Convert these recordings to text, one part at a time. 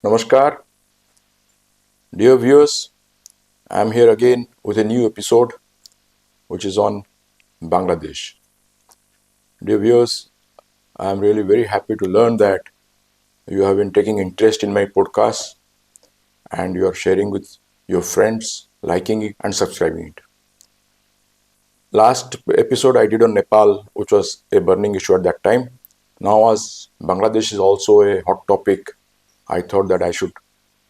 Namaskar, dear viewers. I am here again with a new episode which is on Bangladesh. Dear viewers, I am really very happy to learn that you have been taking interest in my podcast and you are sharing with your friends, liking it and subscribing it. Last episode I did on Nepal, which was a burning issue at that time. Now, as Bangladesh is also a hot topic, I thought that I should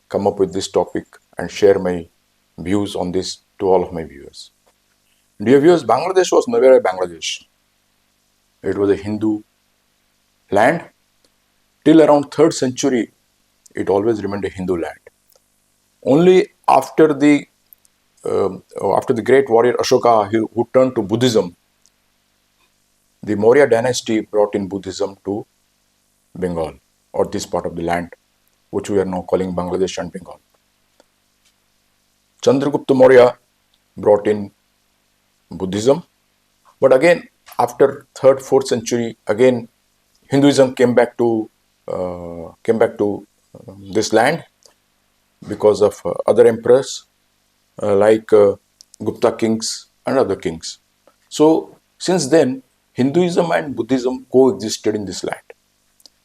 come up with this topic and share my views on this to all of my viewers. Dear viewers, Bangladesh was never a Bangladesh. It was a Hindu land. Till around 3rd century, it always remained a Hindu land. Only after the great warrior Ashoka, who turned to Buddhism, the Maurya dynasty brought in Buddhism to Bengal, or this part of the land, which we are now calling Bangladesh and Bengal. Chandragupta Maurya brought in Buddhism, but again, after 3rd, 4th century, again Hinduism came back to this land because of other emperors like Gupta kings and other kings. So since then, Hinduism and Buddhism coexisted in this land.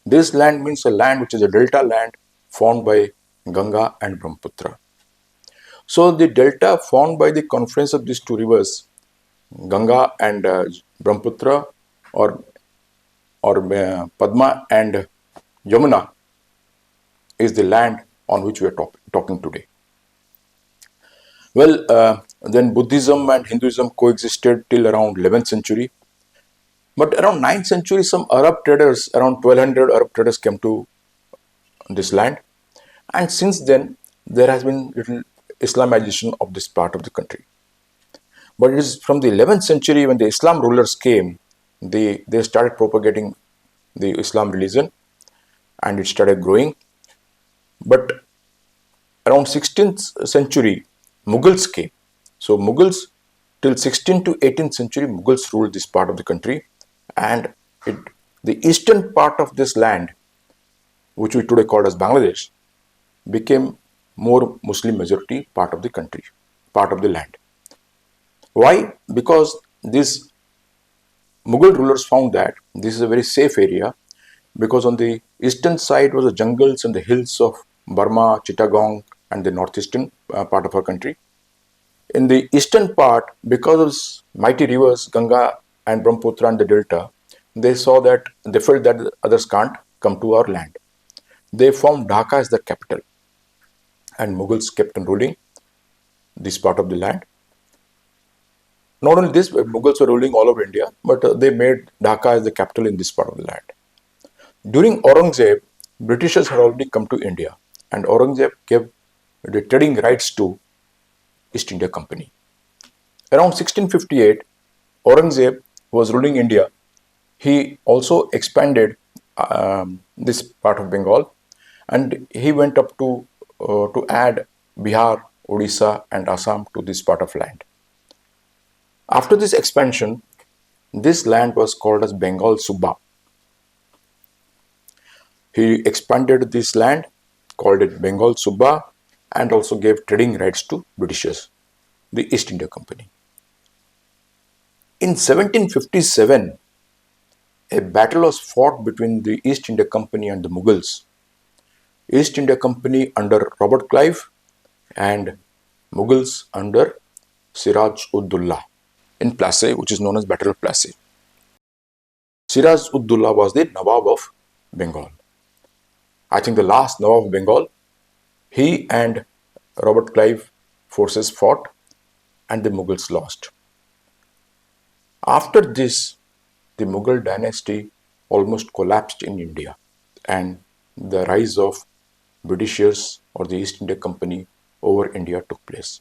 This land means a land which is a delta land formed by Ganga and Brahmaputra. So the delta formed by the confluence of these two rivers, Ganga and Brahmaputra, or Padma and Yamuna, is the land on which we are talking today. Well, then Buddhism and Hinduism coexisted till around 11th century. But around 9th century, some Arab traders, around 1200 Arab traders came to this land. And since then, there has been little Islamization of this part of the country. But it is from the 11th century when the Islam rulers came, they started propagating the Islam religion and it started growing. But around 16th century, Mughals came. So Mughals, till 16th to 18th century, Mughals ruled this part of the country, and the eastern part of this land, which we today call as Bangladesh, became more Muslim majority part of the country, part of the land. Why? Because these Mughal rulers found that this is a very safe area, because on the eastern side was the jungles and the hills of Burma, Chittagong and the northeastern part of our country. In the eastern part, because of mighty rivers Ganga and Brahmaputra and the delta, they felt that others can't come to our land. They formed Dhaka as the capital, and Mughals kept on ruling this part of the land. Not only this, Mughals were ruling all over India, but they made Dhaka as the capital in this part of the land. During Aurangzeb, Britishers had already come to India, and Aurangzeb gave the trading rights to East India Company. Around 1658, Aurangzeb, who was ruling India, he also expanded this part of Bengal, and he went up to add Bihar, Odisha and Assam to this part of land. After this expansion, this land was called as Bengal Subba. He expanded this land, called it Bengal Subba, and also gave trading rights to Britishers, the East India Company. In 1757, a battle was fought between the East India Company and the Mughals. East India Company under Robert Clive and Mughals under Siraj-ud-Dullah in Plassey, which is known as Battle of Plassey. Siraj-ud-Dullah was the Nawab of Bengal. I think the last Nawab of Bengal. He and Robert Clive forces fought and the Mughals lost. After this, the Mughal dynasty almost collapsed in India, and the rise of Britishers or the East India Company over India took place.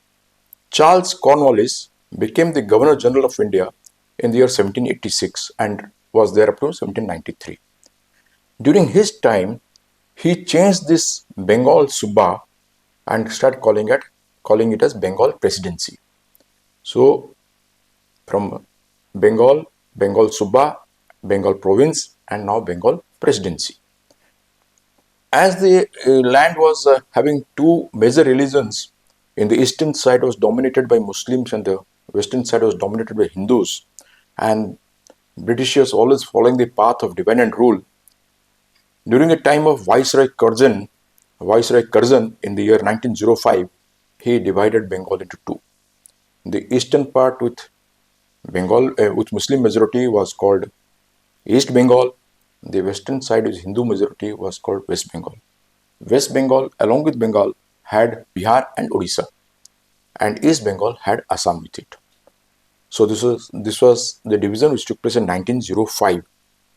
Charles Cornwallis became the Governor General of India in the year 1786 and was there up to 1793. During his time, he changed this Bengal Subba and started calling it as Bengal Presidency. So from Bengal Subba, Bengal Province, and now Bengal Presidency. As the land was having two major religions, in the eastern side was dominated by Muslims and the western side was dominated by Hindus, and Britishers always following the path of divine and rule. During the time of Viceroy Curzon in the year 1905, he divided Bengal into two. The eastern part with Muslim majority was called East Bengal. The western side with Hindu majority was called West Bengal. West Bengal, along with Bengal, had Bihar and Odisha, and East Bengal had Assam with it. So this was the division which took place in 1905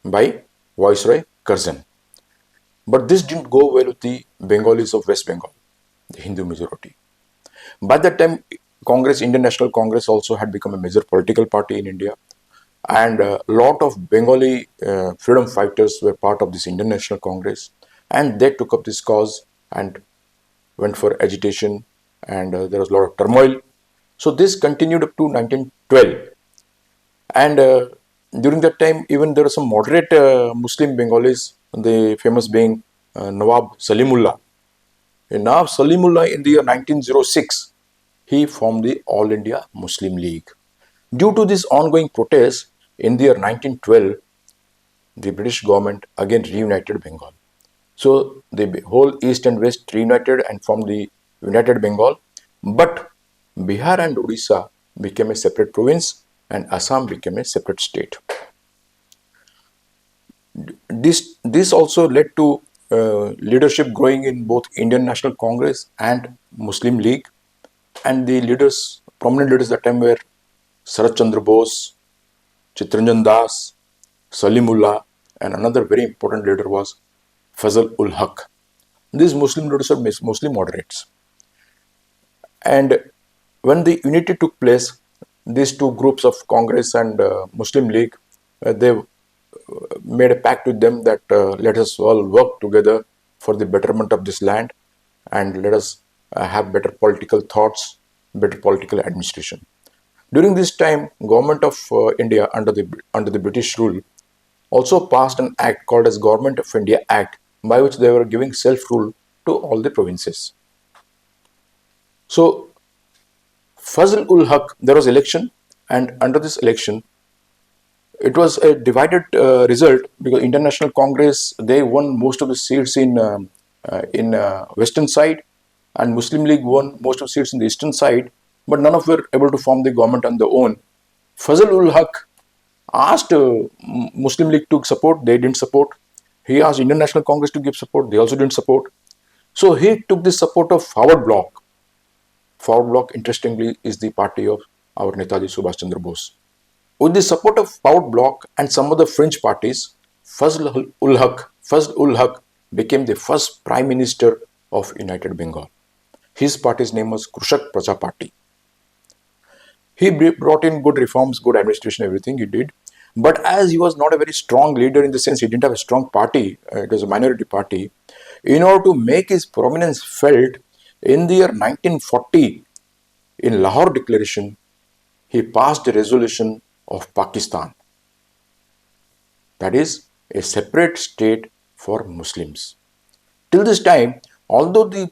by Viceroy Curzon. But this didn't go well with the Bengalis of West Bengal, the Hindu majority. By that time, Indian National Congress also had become a major political party in India, and a lot of Bengali freedom fighters were part of this Indian National Congress, and they took up this cause and went for agitation, and there was a lot of turmoil. So this continued up to 1912, and during that time, even there were some moderate Muslim Bengalis, the famous being Nawab Salimullah. Nawab Salimullah in the year 1906, he formed the All India Muslim League. Due to this ongoing protest, in the year 1912, the British government again reunited Bengal. So the whole East and West reunited and formed the United Bengal, but Bihar and Odisha became a separate province and Assam became a separate state. This also led to leadership growing in both Indian National Congress and Muslim League, and the prominent leaders at that time were Sarat Chandra Bose, Chittaranjan Das, Salimullah, and another very important leader was Fazl ul Haq. These Muslim leaders are mostly moderates. And when the unity took place, these two groups of Congress and Muslim League, they made a pact with them that let us all work together for the betterment of this land, and let us have better political thoughts, better political administration. During this time, government of India under the British rule also passed an act called as Government of India Act, by which they were giving self-rule to all the provinces. So Fazl ul Haq, there was election, and under this election, it was a divided result, because International Congress, they won most of the seats in western side, and Muslim League won most of the seats in the eastern side, but none of them were able to form the government on their own. Fazl ul Haq asked Muslim League to support, they didn't support. He asked Indian National Congress to give support, they also didn't support. So he took the support of Forward Bloc. Forward Bloc, interestingly, is the party of our Netaji Subhash Chandra Bose. With the support of Forward Bloc and some other fringe parties, Fazl ul Haq became the first Prime Minister of United Bengal. His party's name was Krushak Praja Party. He brought in good reforms, good administration, everything he did. But as he was not a very strong leader, in the sense he didn't have a strong party, it was a minority party, in order to make his prominence felt, in the year 1940, in Lahore Declaration, he passed a resolution of Pakistan. That is a separate state for Muslims. Till this time, although the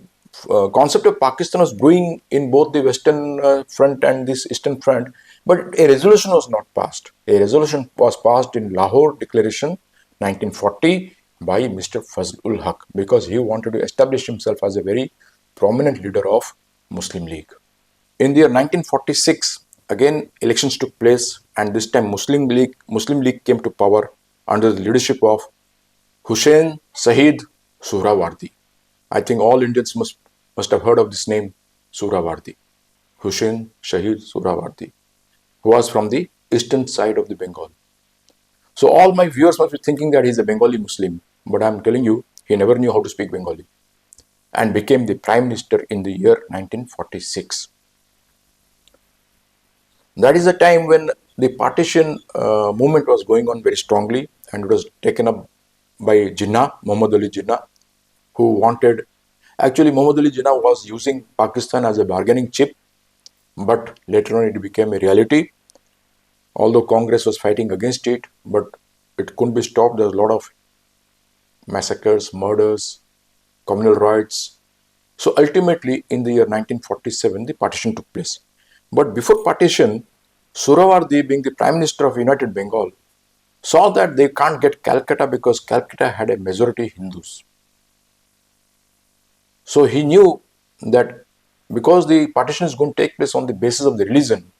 concept of Pakistan was growing in both the western front and this eastern front, but a resolution was not passed. A resolution was passed in Lahore Declaration 1940 by Mr. Fazl ul Haq, because he wanted to establish himself as a very prominent leader of Muslim League. In the year 1946, again elections took place, and this time Muslim League came to power under the leadership of Hussain Shahid Suhrawardi. I think all Indians must have heard of this name, Suhrawardi. Hussain Shahid Suhrawardi, who was from the eastern side of the Bengal. So all my viewers must be thinking that he's a Bengali Muslim, but I'm telling you, he never knew how to speak Bengali, and became the Prime Minister in the year 1946. That is the time when the partition movement was going on very strongly, and it was taken up by Jinnah, Muhammad Ali Jinnah, who wanted, actually Muhammad Ali Jinnah was using Pakistan as a bargaining chip, but later on it became a reality. Although Congress was fighting against it, but it couldn't be stopped. There was a lot of massacres, murders, communal riots. So ultimately, in the year 1947, the partition took place. But before partition, Surawardi, being the Prime Minister of United Bengal, saw that they can't get Calcutta because Calcutta had a majority Hindus. So he knew that because the partition is going to take place on the basis of the religion,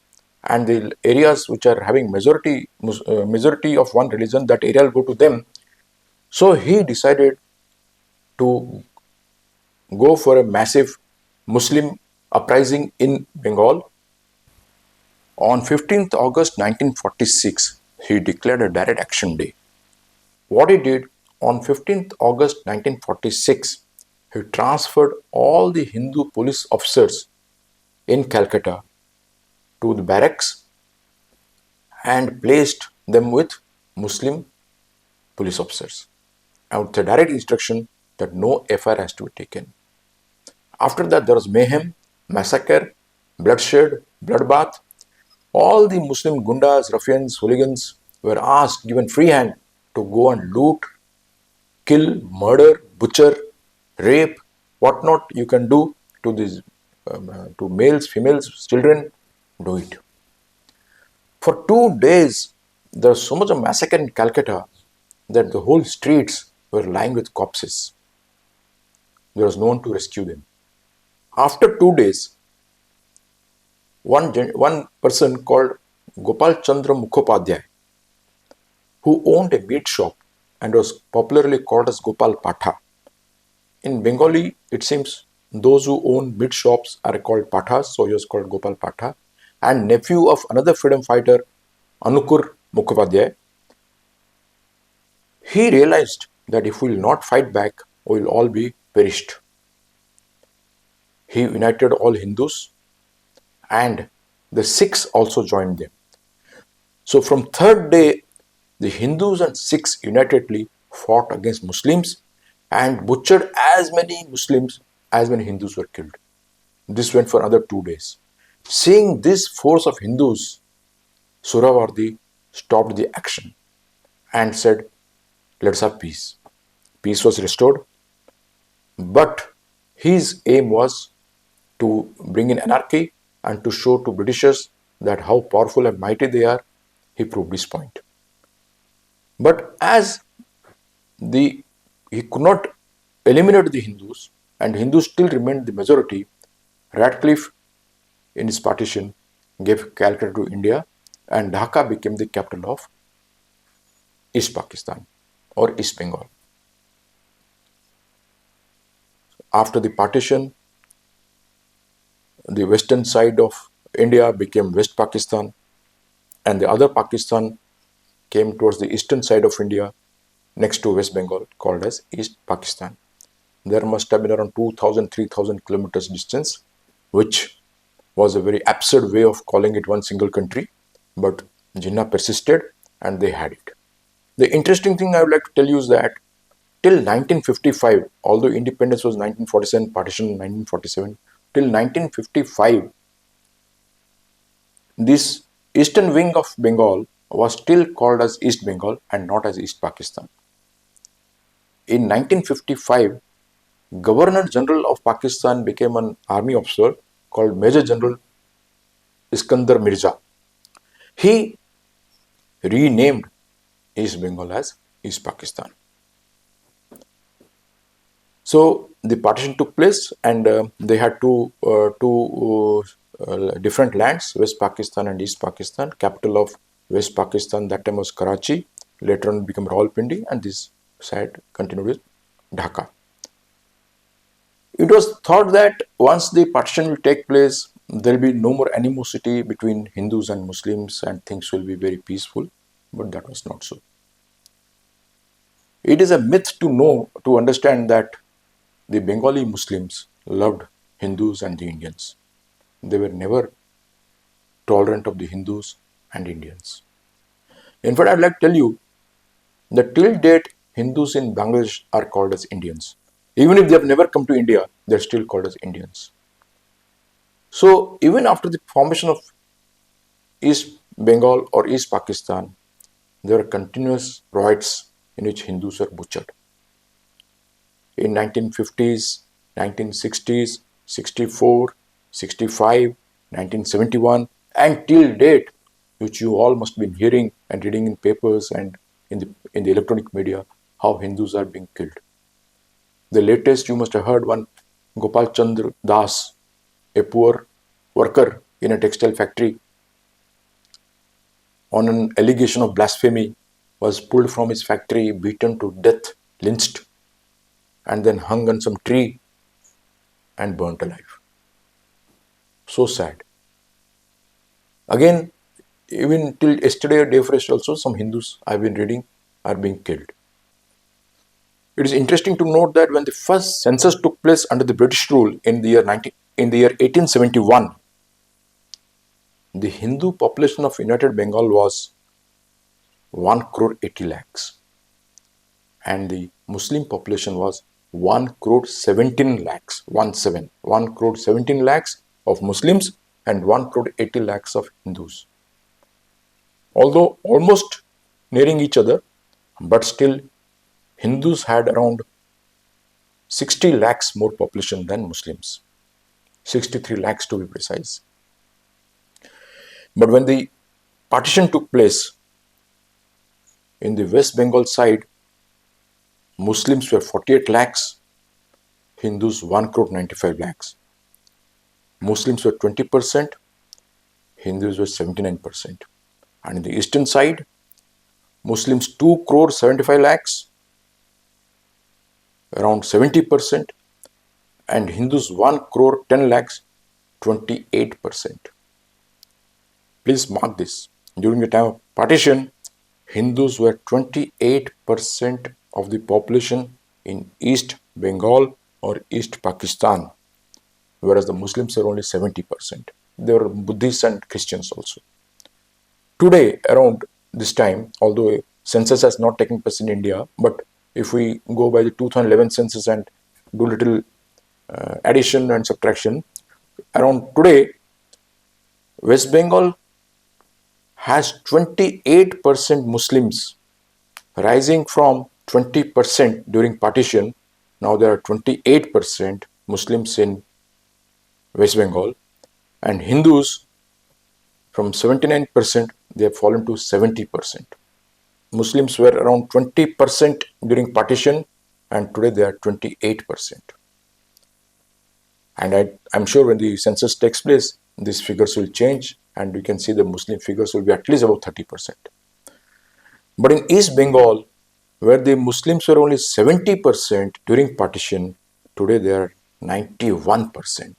and the areas which are having majority of one religion, that area will go to them. So he decided to go for a massive Muslim uprising in Bengal. On 15th August 1946, he declared a direct action day. What he did on 15th August 1946, he transferred all the Hindu police officers in Calcutta to the barracks and placed them with Muslim police officers, and with a direct instruction that no FIR has to be taken. After that, there was mayhem, massacre, bloodshed, bloodbath. All the Muslim gundas, ruffians, hooligans were asked, given free hand, to go and loot, kill, murder, butcher, rape, whatnot you can do to these to males, females, children, do it. For 2 days, there was so much of massacre in Calcutta that the whole streets were lying with corpses. There was no one to rescue them. After 2 days, one person called Gopal Chandra Mukhopadhyay, who owned a meat shop and was popularly called as Gopal Patha. In Bengali, it seems those who own meat shops are called Pathas, so he was called Gopal Patha, and nephew of another freedom fighter, Anukur Mukhopadhyay. He realized that if we will not fight back, we will all be perished. He united all Hindus, and the Sikhs also joined them. So from third day, the Hindus and Sikhs unitedly fought against Muslims and butchered as many Muslims as many Hindus were killed. This went for another 2 days. Seeing this force of Hindus, Surawardi stopped the action and said, let's have peace. Peace was restored, but his aim was to bring in anarchy and to show to Britishers that how powerful and mighty they are. He proved his point. But as he could not eliminate the Hindus, and Hindus still remained the majority, Radcliffe, in his partition, gave Calcutta to India, and Dhaka became the capital of East Pakistan or East Bengal. After the partition, the western side of India became West Pakistan, and the other Pakistan came towards the eastern side of India next to West Bengal, called as East Pakistan. There must have been around 2,000, 3,000 kilometers distance, which was a very absurd way of calling it one single country, but Jinnah persisted and they had it. The interesting thing I would like to tell you is that till 1955, although independence was 1947, partition 1947, till 1955, this eastern wing of Bengal was still called as East Bengal and not as East Pakistan. In 1955, Governor General of Pakistan became an army officer called Major General Iskandar Mirza. He renamed East Bengal as East Pakistan. So the partition took place, and they had two different lands, West Pakistan and East Pakistan. Capital of West Pakistan that time was Karachi, later on became Rawalpindi, and this side continued with Dhaka. It was thought that once the partition will take place, there will be no more animosity between Hindus and Muslims and things will be very peaceful, but that was not so. It is a myth to understand that the Bengali Muslims loved Hindus and the Indians. They were never tolerant of the Hindus and Indians. In fact, I'd like to tell you that till date, Hindus in Bangladesh are called as Indians. Even if they have never come to India, they're still called as Indians. So even after the formation of East Bengal or East Pakistan, there are continuous riots in which Hindus are butchered. in 1950s, 1960s, 64, 65, 1971, and till date, which you all must be hearing and reading in papers and in the electronic media, how Hindus are being killed. The latest you must have heard one Gopal Chandra Das, a poor worker in a textile factory, on an allegation of blasphemy, was pulled from his factory, beaten to death, lynched, and then hung on some tree and burnt alive. So sad. Again, even till yesterday or day before yesterday also, some Hindus I've been reading are being killed. It is interesting to note that when the first census took place under the British rule in the year 1871, the Hindu population of United Bengal was 1 crore 80 lakhs and the Muslim population was 1 crore 17 lakhs, 1 crore 17 lakhs of Muslims and 1 crore 80 lakhs of Hindus. Although almost nearing each other, but still Hindus had around 60 lakhs more population than Muslims, 63 lakhs to be precise. But when the partition took place, in the West Bengal side, Muslims were 48 lakhs, Hindus 1 crore 95 lakhs. Muslims were 20%, Hindus were 79%. And in the eastern side, Muslims 2 crore 75 lakhs, around 70%, and Hindus 1 crore 10 lakhs, 28%. Please mark this. During the time of partition, Hindus were 28% of the population in East Bengal or East Pakistan, whereas the Muslims were only 70%. There were Buddhists and Christians also. Today, around this time, although census has not taken place in India, but if we go by the 2011 census and do little addition and subtraction, around today, West Bengal has 28% Muslims, rising from 20% during partition. Now there are 28% Muslims in West Bengal, and Hindus from 79% they have fallen to 70%. Muslims were around 20% during partition, and today they are 28%. And I'm sure when the census takes place, these figures will change, and we can see the Muslim figures will be at least about 30%. But in East Bengal, where the Muslims were only 70% during partition, today they are 91%.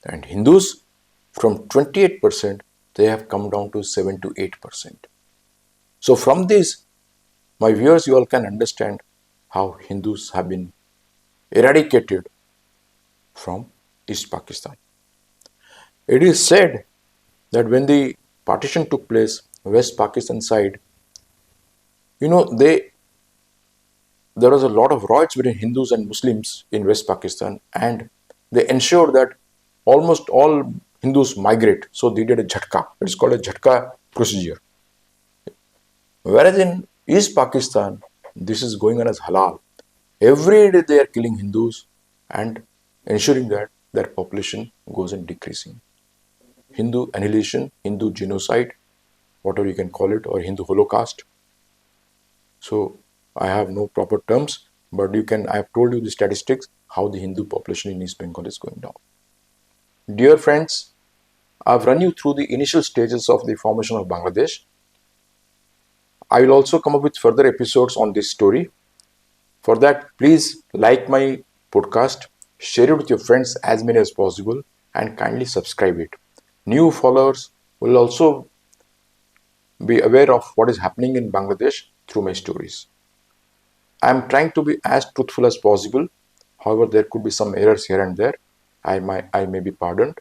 And Hindus, from 28%, they have come down to 7 to 8%. So from this, my viewers, you all can understand how Hindus have been eradicated from East Pakistan. It is said that when the partition took place, West Pakistan side, there was a lot of riots between Hindus and Muslims in West Pakistan, and they ensured that almost all Hindus migrate. So they did a jhatka. It's called a jhatka procedure. Whereas in East Pakistan, this is going on as halal. Every day they are killing Hindus and ensuring that their population goes on decreasing. Hindu annihilation, Hindu genocide, whatever you can call it, or Hindu holocaust. So I have no proper terms, but I have told you the statistics, how the Hindu population in East Bengal is going down. Dear friends, I've run you through the initial stages of the formation of Bangladesh. I will also come up with further episodes on this story. For that, please like my podcast, share it with your friends as many as possible, and kindly subscribe it. New followers will also be aware of what is happening in Bangladesh through my stories. I am trying to be as truthful as possible. However, there could be some errors here and there. I may be pardoned.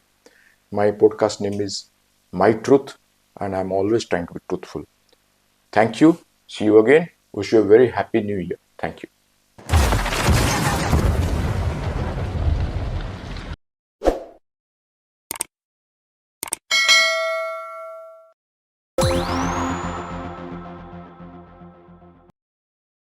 My podcast name is My Truth, and I am always trying to be truthful. Thank you. See you again. Wish you a very happy new year. Thank you.